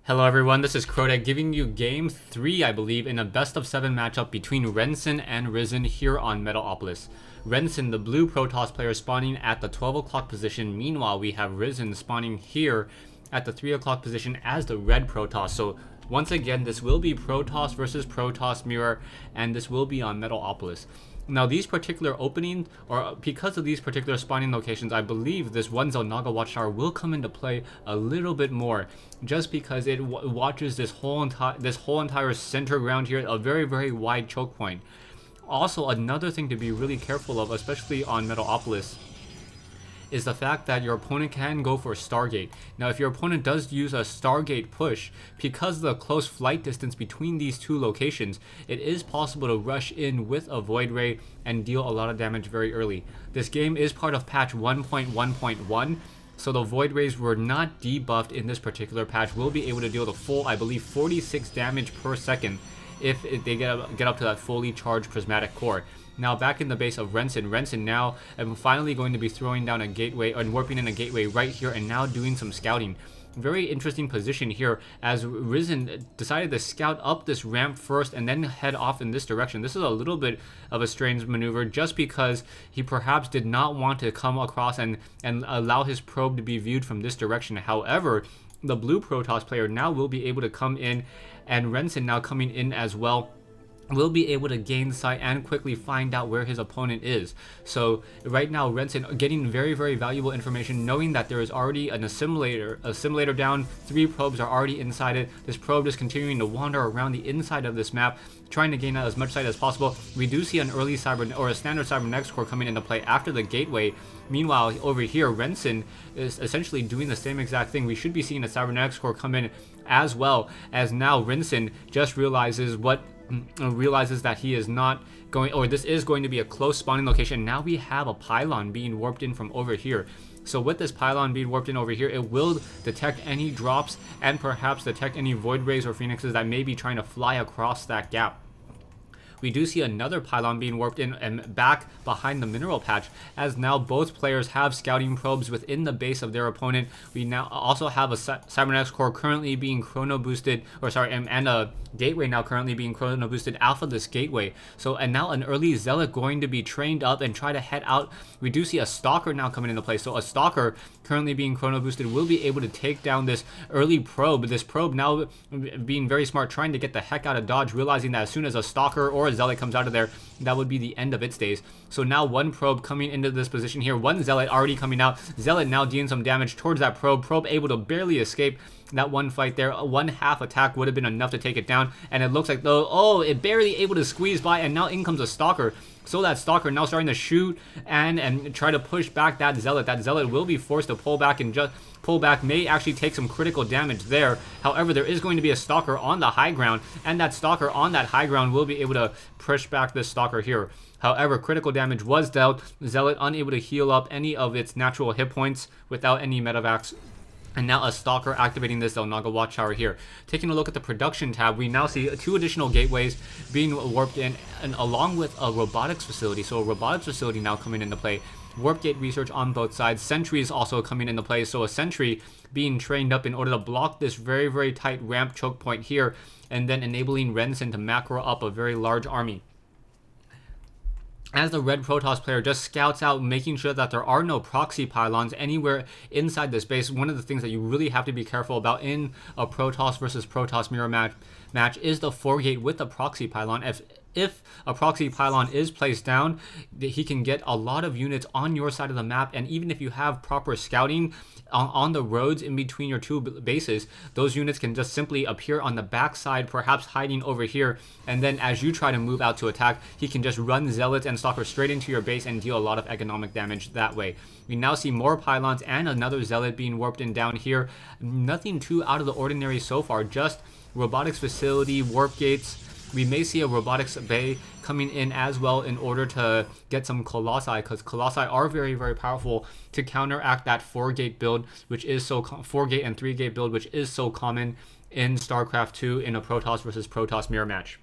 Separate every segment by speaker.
Speaker 1: Hello everyone, this is Krotek giving you Game 3, I believe, in a best of 7 matchup between Renson and RiseN here on Metalopolis. Renson, the blue Protoss player, spawning at the 12 o'clock position. Meanwhile, we have RiseN spawning here at the 3 o'clock position as the red Protoss. So once again, this will be Protoss versus Protoss mirror, and this will be on Metalopolis. Now, these particular openings, or because of these particular spawning locations, I believe this 1-zone Naga Watchtower will come into play a little bit more, just because it watches this whole entire center ground here, a very wide choke point. Also, another thing to be really careful of, especially on Metalopolis, is the fact that your opponent can go for a Stargate. Now, if your opponent does use a Stargate push, because of the close flight distance between these two locations, it is possible to rush in with a Void Ray and deal a lot of damage very early. This game is part of patch 1.1.1, so the Void Rays were not debuffed in this particular patch. We'll be able to deal the full, I believe, 46 damage per second if they get up to that fully charged prismatic core. Now back in the base of Renson. Renson now I'm finally going to be throwing down a gateway and warping in a gateway right here and now doing some scouting. Very interesting position here as RiseN decided to scout up this ramp first and then head off in this direction. This is a little bit of a strange maneuver just because he perhaps did not want to come across and allow his probe to be viewed from this direction. However, the blue Protoss player now will be able to come in, and Renson now coming in as well will be able to gain sight and quickly find out where his opponent is. So right now Renson getting very valuable information, knowing that there is already an assimilator down, 3 probes are already inside it. This probe is continuing to wander around the inside of this map, trying to gain out as much sight as possible. We do see an early a standard cybernetics core coming into play after the gateway. Meanwhile, over here, Renson is essentially doing the same exact thing. We should be seeing a cybernetics core come in as well, as now Renson just realizes that he is not going, or this is going to be a close spawning location. Now we have a pylon being warped in from over here. So with this pylon being warped in over here, it will detect any drops and perhaps detect any Void Rays or Phoenixes that may be trying to fly across that gap. We do see another pylon being warped in and back behind the mineral patch, as now both players have scouting probes within the base of their opponent. We now also have a cybernetics core currently being chrono boosted, and a gateway now currently being chrono boosted alpha this gateway. So, and now an early zealot going to be trained up and try to head out. We do see a stalker now coming into play. So a stalker currently being chrono boosted will be able to take down this early probe. This probe now being very smart, trying to get the heck out of dodge, realizing that as soon as a stalker or a zealot comes out of there, that would be the end of its days. So now one probe coming into this position here, one zealot already coming out. Zealot now dealing some damage towards that probe. Probe able to barely escape that one fight there. A 1/2 attack would have been enough to take it down, and it looks like though, it barely able to squeeze by, and now in comes a stalker. So that stalker now starting to shoot and try to push back that zealot. That zealot will be forced to pull back, and just pull back may actually take some critical damage there. However, there is going to be a stalker on the high ground, and that stalker on that high ground will be able to push back this stalker here. However, critical damage was dealt. Zealot unable to heal up any of its natural hit points without any medevacs. And now a stalker activating this Naga Watchtower here. Taking a look at the production tab, we now see 2 additional gateways being warped in, and along with a robotics facility. So a robotics facility now coming into play. Warp gate research on both sides. Sentries also coming into play. So a sentry being trained up in order to block this very tight ramp choke point here, and then enabling Renson to macro up a very large army. As the red Protoss player just scouts out, making sure that there are no proxy pylons anywhere inside this base. One of the things that you really have to be careful about in a Protoss versus Protoss mirror match is the 4-gate with the proxy pylon. If a proxy pylon is placed down, he can get a lot of units on your side of the map, and even if you have proper scouting on the roads in between your 2 bases, those units can just simply appear on the backside, perhaps hiding over here, and then as you try to move out to attack, he can just run zealots and stalkers straight into your base and deal a lot of economic damage that way. We now see more pylons and another zealot being warped in down here. Nothing too out of the ordinary so far, just robotics facility, warp gates. We may see a robotics bay coming in as well in order to get some colossi, because colossi are very powerful to counteract that 4-gate build, which is so 4-gate and 3-gate build, which is so common in StarCraft 2 in a Protoss versus Protoss mirror match.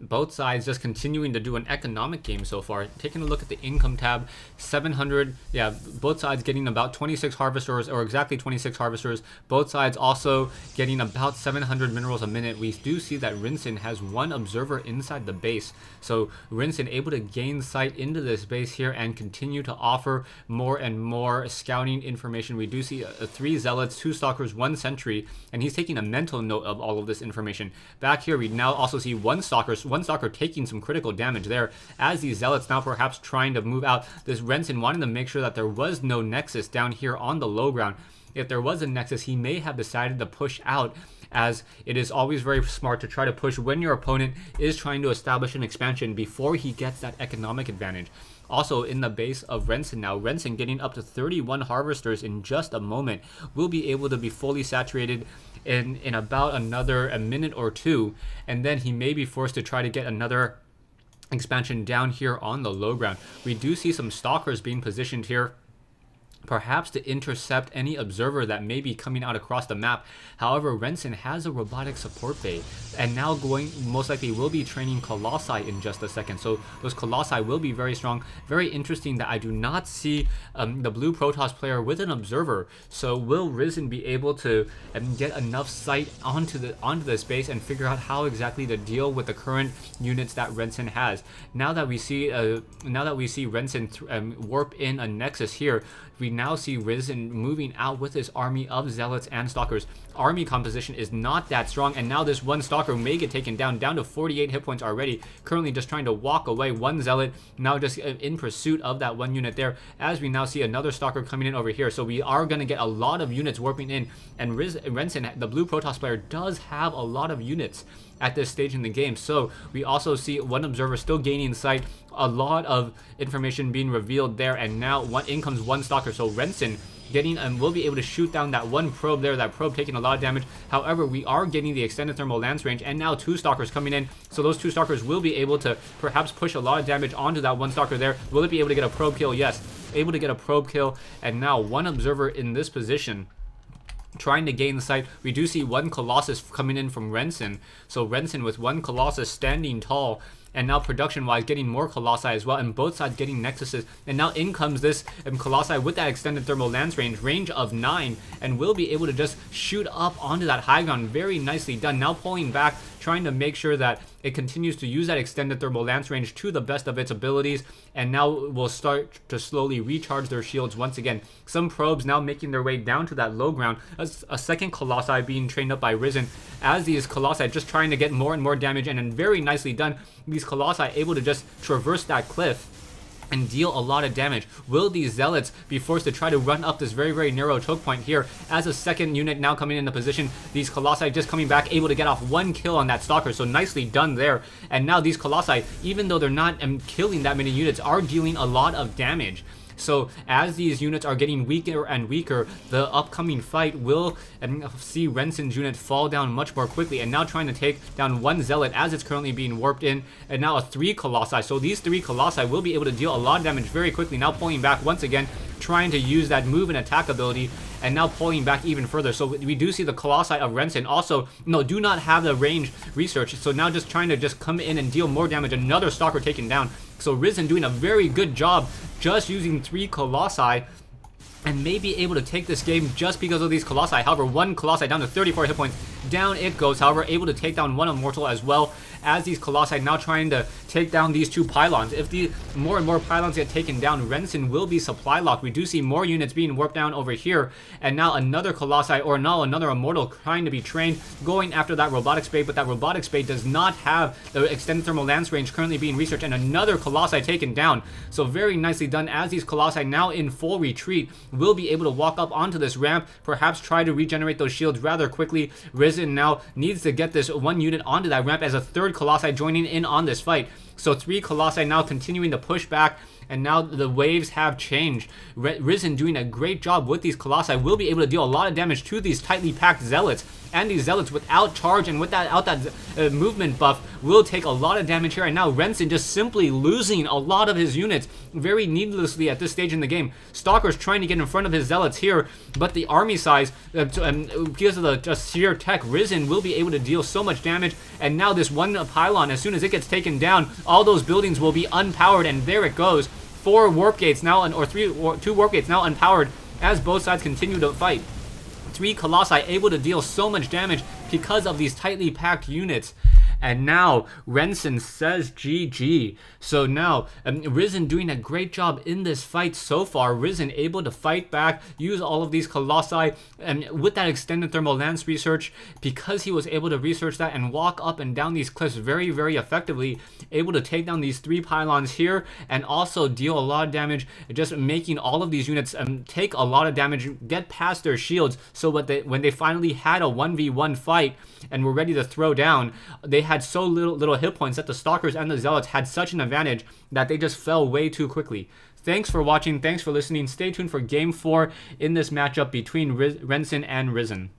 Speaker 1: both sides just continuing to do an economic game so far. Taking a look at the income tab, 700, yeah, both sides getting about 26 harvesters, or exactly 26 harvesters. Both sides also getting about 700 minerals a minute. We do see that Renson has one observer inside the base. So Renson able to gain sight into this base here and continue to offer more and more scouting information. We do see 3 zealots, 2 stalkers, 1 sentry, and he's taking a mental note of all of this information. Back here, we now also see 1 stalker taking some critical damage there, as these zealots now perhaps trying to move out. This Renson wanted to make sure that there was no nexus down here on the low ground. If there was a nexus, he may have decided to push out, as it is always very smart to try to push when your opponent is trying to establish an expansion before he gets that economic advantage. Also in the base of Renson now, Renson getting up to 31 harvesters in just a moment, will be able to be fully saturated in about another a minute or two, and then he may be forced to try to get another expansion down here on the low ground. We do see some stalkers being positioned here, perhaps to intercept any observer that may be coming out across the map. However, Renson has a robotic support bay, and now most likely will be training Colossi in just a second. So those Colossi will be very strong. Very interesting that I do not see the blue Protoss player with an observer. So will RiseN be able to get enough sight onto this base and figure out how exactly to deal with the current units that Renson has? Now that we see Renson warp in a nexus here, we now see RiseN moving out with his army of zealots and stalkers. Army composition is not that strong, and now this 1 stalker may get taken down to 48 hit points already. Currently just trying to walk away. 1 zealot now just in pursuit of that 1 unit there, as we now see another stalker coming in over here. So we are going to get a lot of units warping in, and Renson, the blue Protoss player, does have a lot of units at this stage in the game. So we also see 1 observer still gaining sight, a lot of information being revealed there, and now in comes 1 stalker. So Renson getting will be able to shoot down that 1 probe there, that probe taking a lot of damage. However, we are getting the extended thermal lance range, and now 2 stalkers coming in. So those 2 stalkers will be able to perhaps push a lot of damage onto that 1 stalker there. Will it be able to get a probe kill? Yes, able to get a probe kill, and now 1 observer in this position, trying to gain the sight. We do see 1 Colossus coming in from Renson. So Renson with 1 Colossus standing tall, and now production-wise getting more Colossi as well, and both sides getting nexuses. And now in comes this Colossi with that extended thermal lance range of 9, and will be able to just shoot up onto that high ground. Very nicely done. Now pulling back, trying to make sure that it continues to use that extended thermal lance range to the best of its abilities, and now will start to slowly recharge their shields once again. Some probes now making their way down to that low ground. A second Colossi being trained up by RiseN, as these Colossi just trying to get more and more damage, and then very nicely done. These Colossi able to just traverse that cliff and deal a lot of damage. Will these zealots be forced to try to run up this very, very narrow choke point here, as a second unit now coming into position? These Colossi just coming back, able to get off 1 kill on that stalker, so nicely done there. And now these Colossi, even though they're not killing that many units, are dealing a lot of damage. So as these units are getting weaker and weaker, the upcoming fight will see Renson's unit fall down much more quickly, and now trying to take down 1 zealot as it's currently being warped in, and now a 3 Colossi. So these 3 Colossi will be able to deal a lot of damage very quickly. Now pulling back once again, trying to use that move and attack ability, and now pulling back even further. So we do see the Colossi of Renson also do not have the range research, so now just trying to just come in and deal more damage. Another stalker taken down. So RiseN doing a very good job just using 3 Colossi, and may be able to take this game just because of these Colossi. However, 1 Colossi down to 34 hit points. Down it goes. However, able to take down 1 Immortal as well, as these Colossi now trying to take down these 2 pylons. If the more and more pylons get taken down, Renson will be supply locked. We do see more units being warped down over here, and now another Colossi, or now another Immortal trying to be trained, going after that robotic spade, but that robotic spade does not have the extended thermal lance range currently being researched, and another Colossi taken down. So very nicely done, as these Colossi now in full retreat will be able to walk up onto this ramp, perhaps try to regenerate those shields rather quickly. RiseN now needs to get this 1 unit onto that ramp, as a 3rd Colossi joining in on this fight. So 3 Colossi now continuing to push back, and now the waves have changed. RiseN doing a great job with these Colossi will be able to deal a lot of damage to these tightly packed Zealots. And these Zealots without charge and without that movement buff will take a lot of damage here. And now Renson just simply losing a lot of his units very needlessly at this stage in the game. Stalker's trying to get in front of his Zealots here, but the army size, because of the just sheer tech, RiseN will be able to deal so much damage. And now this one pylon, as soon as it gets taken down, all those buildings will be unpowered, and there it goes. 4 warp gates now, or 2 warp gates now unpowered as both sides continue to fight. 3 Colossi able to deal so much damage because of these tightly packed units. And now Renson says GG. So now RiseN doing a great job in this fight so far. RiseN able to fight back, use all of these Colossi, and with that extended thermal lance research, because he was able to research that and walk up and down these cliffs very, very effectively, able to take down these 3 pylons here and also deal a lot of damage, just making all of these units take a lot of damage, get past their shields, so when they finally had a 1v1 fight and were ready to throw down, they had so little hit points that the Stalkers and the Zealots had such an advantage that they just fell way too quickly. Thanks for watching, thanks for listening. Stay tuned for Game 4 in this matchup between Renson and RiseN.